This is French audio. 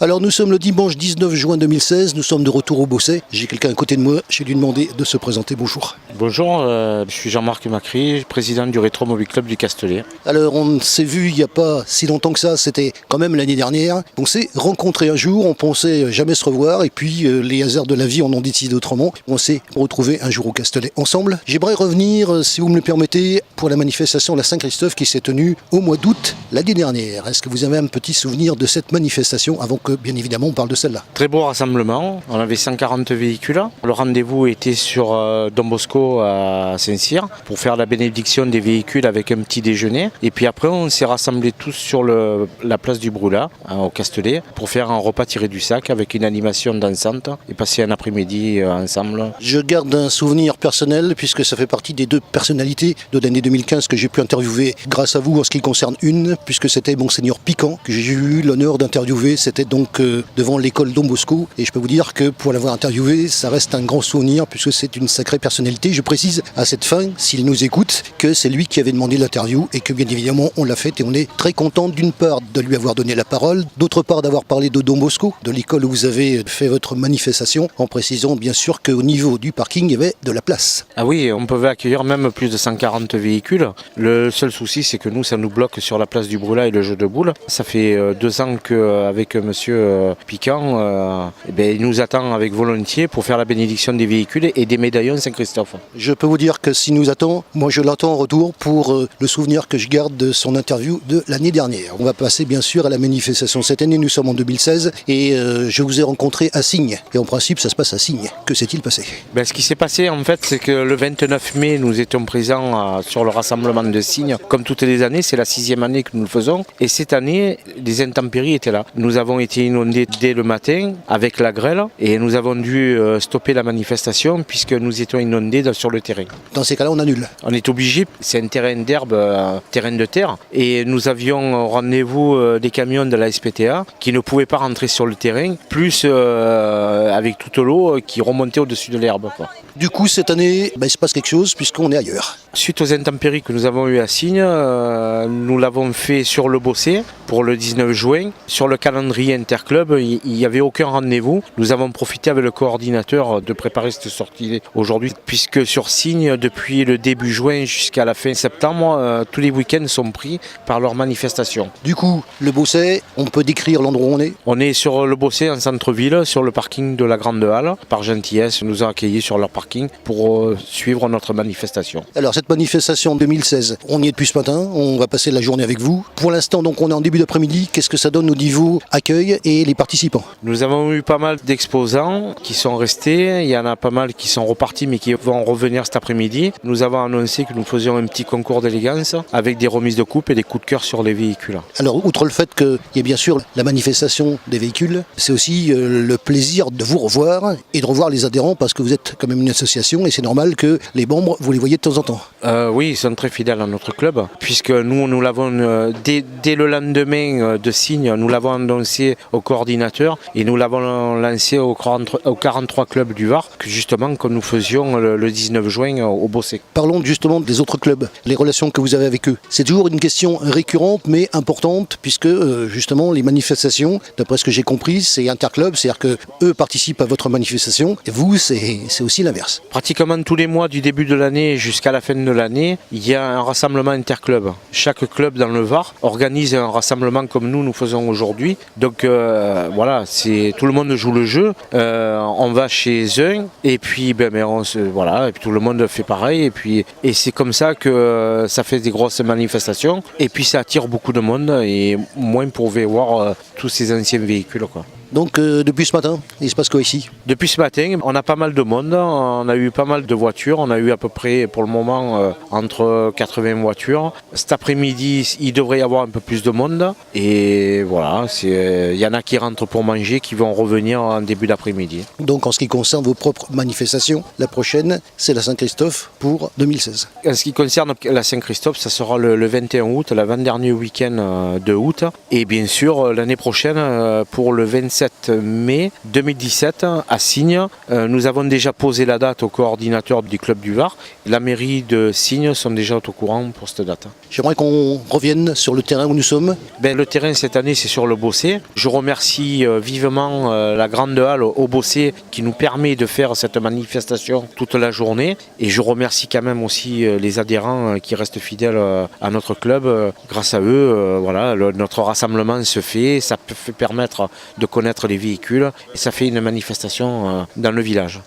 Alors nous sommes le dimanche 19 juin 2016, nous sommes de retour au Bosset. J'ai quelqu'un à côté de moi, je vais lui demander de se présenter. Bonjour. Bonjour, je suis Jean-Marc Macri, président du Rétro Mobile Club du Castellet. Alors on s'est vu il n'y a pas si longtemps que ça, c'était quand même l'année dernière. On s'est rencontrés un jour, on pensait jamais se revoir et puis les hasards de la vie en ont décidé autrement. On s'est retrouvés un jour au Castellet ensemble. J'aimerais revenir, si vous me le permettez, pour la manifestation de la Saint-Christophe qui s'est tenue au mois d'août l'année dernière. Est-ce que vous avez un petit souvenir de cette manifestation avant que bien évidemment on parle de celle-là? Très beau rassemblement, on avait 140 véhicules. Le rendez-vous était sur Don Bosco à Saint-Cyr pour faire la bénédiction des véhicules avec un petit déjeuner. Et puis après on s'est rassemblés tous sur la place du Brûlat au Castellet pour faire un repas tiré du sac avec une animation dansante et passer un après-midi ensemble. Je garde un souvenir personnel puisque ça fait partie des deux personnalités de l'année 2015 que j'ai pu interviewer grâce à vous en ce qui concerne une, puisque c'était Monseigneur Piquant que j'ai eu l'honneur d'interviewer. C'était donc devant l'école Don Bosco et je peux vous dire que pour l'avoir interviewé, ça reste un grand souvenir puisque c'est une sacrée personnalité. Je précise à cette fin, s'il nous écoute, que c'est lui qui avait demandé l'interview et que bien évidemment on l'a fait et on est très content d'une part de lui avoir donné la parole, d'autre part d'avoir parlé de Don Bosco, de l'école où vous avez fait votre manifestation, en précisant bien sûr qu'au niveau du parking il y avait de la place. Ah oui, on pouvait accueillir même plus de 140 véhicules. Le seul souci c'est que nous ça nous bloque sur la place du Brûlat et le jeu de boules. Ça fait 2 ans qu'avec monsieur Piquant, il nous attend avec volontiers pour faire la bénédiction des véhicules et des médaillons Saint-Christophe. Je peux vous dire que s'il nous attend, moi je l'attends en retour pour le souvenir que je garde de son interview de l'année dernière. On va passer bien sûr à la manifestation. Cette année nous sommes en 2016 et je vous ai rencontré à Signes. Et en principe ça se passe à Signes. Que s'est-il passé? Ce qui s'est passé en fait c'est que le 29 mai nous étions présents sur le rassemblement de Signes. Comme toutes les années, c'est la 6e année que nous le faisons. Et cette année, les intempéries étaient là. Nous avons été inondés dès le matin avec la grêle et nous avons dû stopper la manifestation puisque nous étions inondés sur le terrain. Dans ces cas-là, on annule. On est obligé, c'est un terrain d'herbe, terrain de terre. Et nous avions au rendez-vous des camions de la SPTA qui ne pouvaient pas rentrer sur le terrain, plus avec toute l'eau qui remontait au-dessus de l'herbe. Du coup, cette année, il se passe quelque chose puisqu'on est ailleurs. Suite aux intempéries que nous avons eues à Signes, nous l'avons fait sur le Bosset pour le 19 juin. Sur le calendrier interclub, il n'y avait aucun rendez-vous. Nous avons profité avec le coordinateur de préparer cette sortie aujourd'hui, puisque sur Signes, depuis le début juin jusqu'à la fin septembre, tous les week-ends sont pris par leur manifestation. Du coup, le Bosset, on peut décrire l'endroit où on est? On est sur le Bosset en centre-ville, sur le parking de la Grande Halle. Par gentillesse, nous ont accueillis sur leur parking pour suivre notre manifestation. Alors cette manifestation 2016, on y est depuis ce matin, on va passer la journée avec vous. Pour l'instant, donc on est en début d'après-midi, qu'est-ce que ça donne au niveau accueil et les participants? Nous avons eu pas mal d'exposants qui sont restés, il y en a pas mal qui sont repartis mais qui vont revenir cet après-midi. Nous avons annoncé que nous faisions un petit concours d'élégance avec des remises de coupe et des coups de cœur sur les véhicules. Alors outre le fait qu'il y ait bien sûr la manifestation des véhicules, c'est aussi le plaisir de vous revoir et de revoir les adhérents parce que vous êtes quand même une association et c'est normal que les membres, vous les voyez de temps en temps. Oui, ils sont très fidèles à notre club, puisque nous l'avons, dès le lendemain de Signes, nous l'avons annoncé au coordinateur et nous l'avons lancé aux 43 clubs du Var, que nous faisions le 19 juin au Bosset. Parlons justement des autres clubs, les relations que vous avez avec eux. C'est toujours une question récurrente mais importante, puisque justement les manifestations, d'après ce que j'ai compris, c'est interclub, c'est-à-dire que eux participent à votre manifestation et vous, c'est aussi l'inverse. Pratiquement tous les mois du début de l'année jusqu'à la fin de l'année, il y a un rassemblement interclub. Chaque club dans le Var organise un rassemblement comme nous faisons aujourd'hui. Donc voilà, tout le monde joue le jeu. On va chez eux et puis et puis tout le monde fait pareil et c'est comme ça que ça fait des grosses manifestations et puis ça attire beaucoup de monde et moins pour voir tous ces anciens véhicules quoi. Donc depuis ce matin, il se passe quoi ici? Depuis ce matin, on a pas mal de monde, on a eu pas mal de voitures, on a eu à peu près pour le moment entre 80 voitures. Cet après-midi, il devrait y avoir un peu plus de monde et voilà, il y en a qui rentrent pour manger, qui vont revenir en début d'après-midi. Donc en ce qui concerne vos propres manifestations, la prochaine, c'est la Saint-Christophe pour 2016. En ce qui concerne la Saint-Christophe, ça sera le 21 août, l'avant-dernier week-end de août et bien sûr l'année prochaine pour le 26 27 mai 2017 à Signes. Nous avons déjà posé la date au coordinateur du club du Var. La mairie de Signes sont déjà au courant pour cette date. J'aimerais qu'on revienne sur le terrain où nous sommes. Le terrain cette année c'est sur le Bossé. Je remercie vivement la grande halle au Bossé qui nous permet de faire cette manifestation toute la journée. Et je remercie quand même aussi les adhérents qui restent fidèles à notre club. Grâce à eux, notre rassemblement se fait, ça peut permettre de connaître les véhicules et ça fait une manifestation dans le village.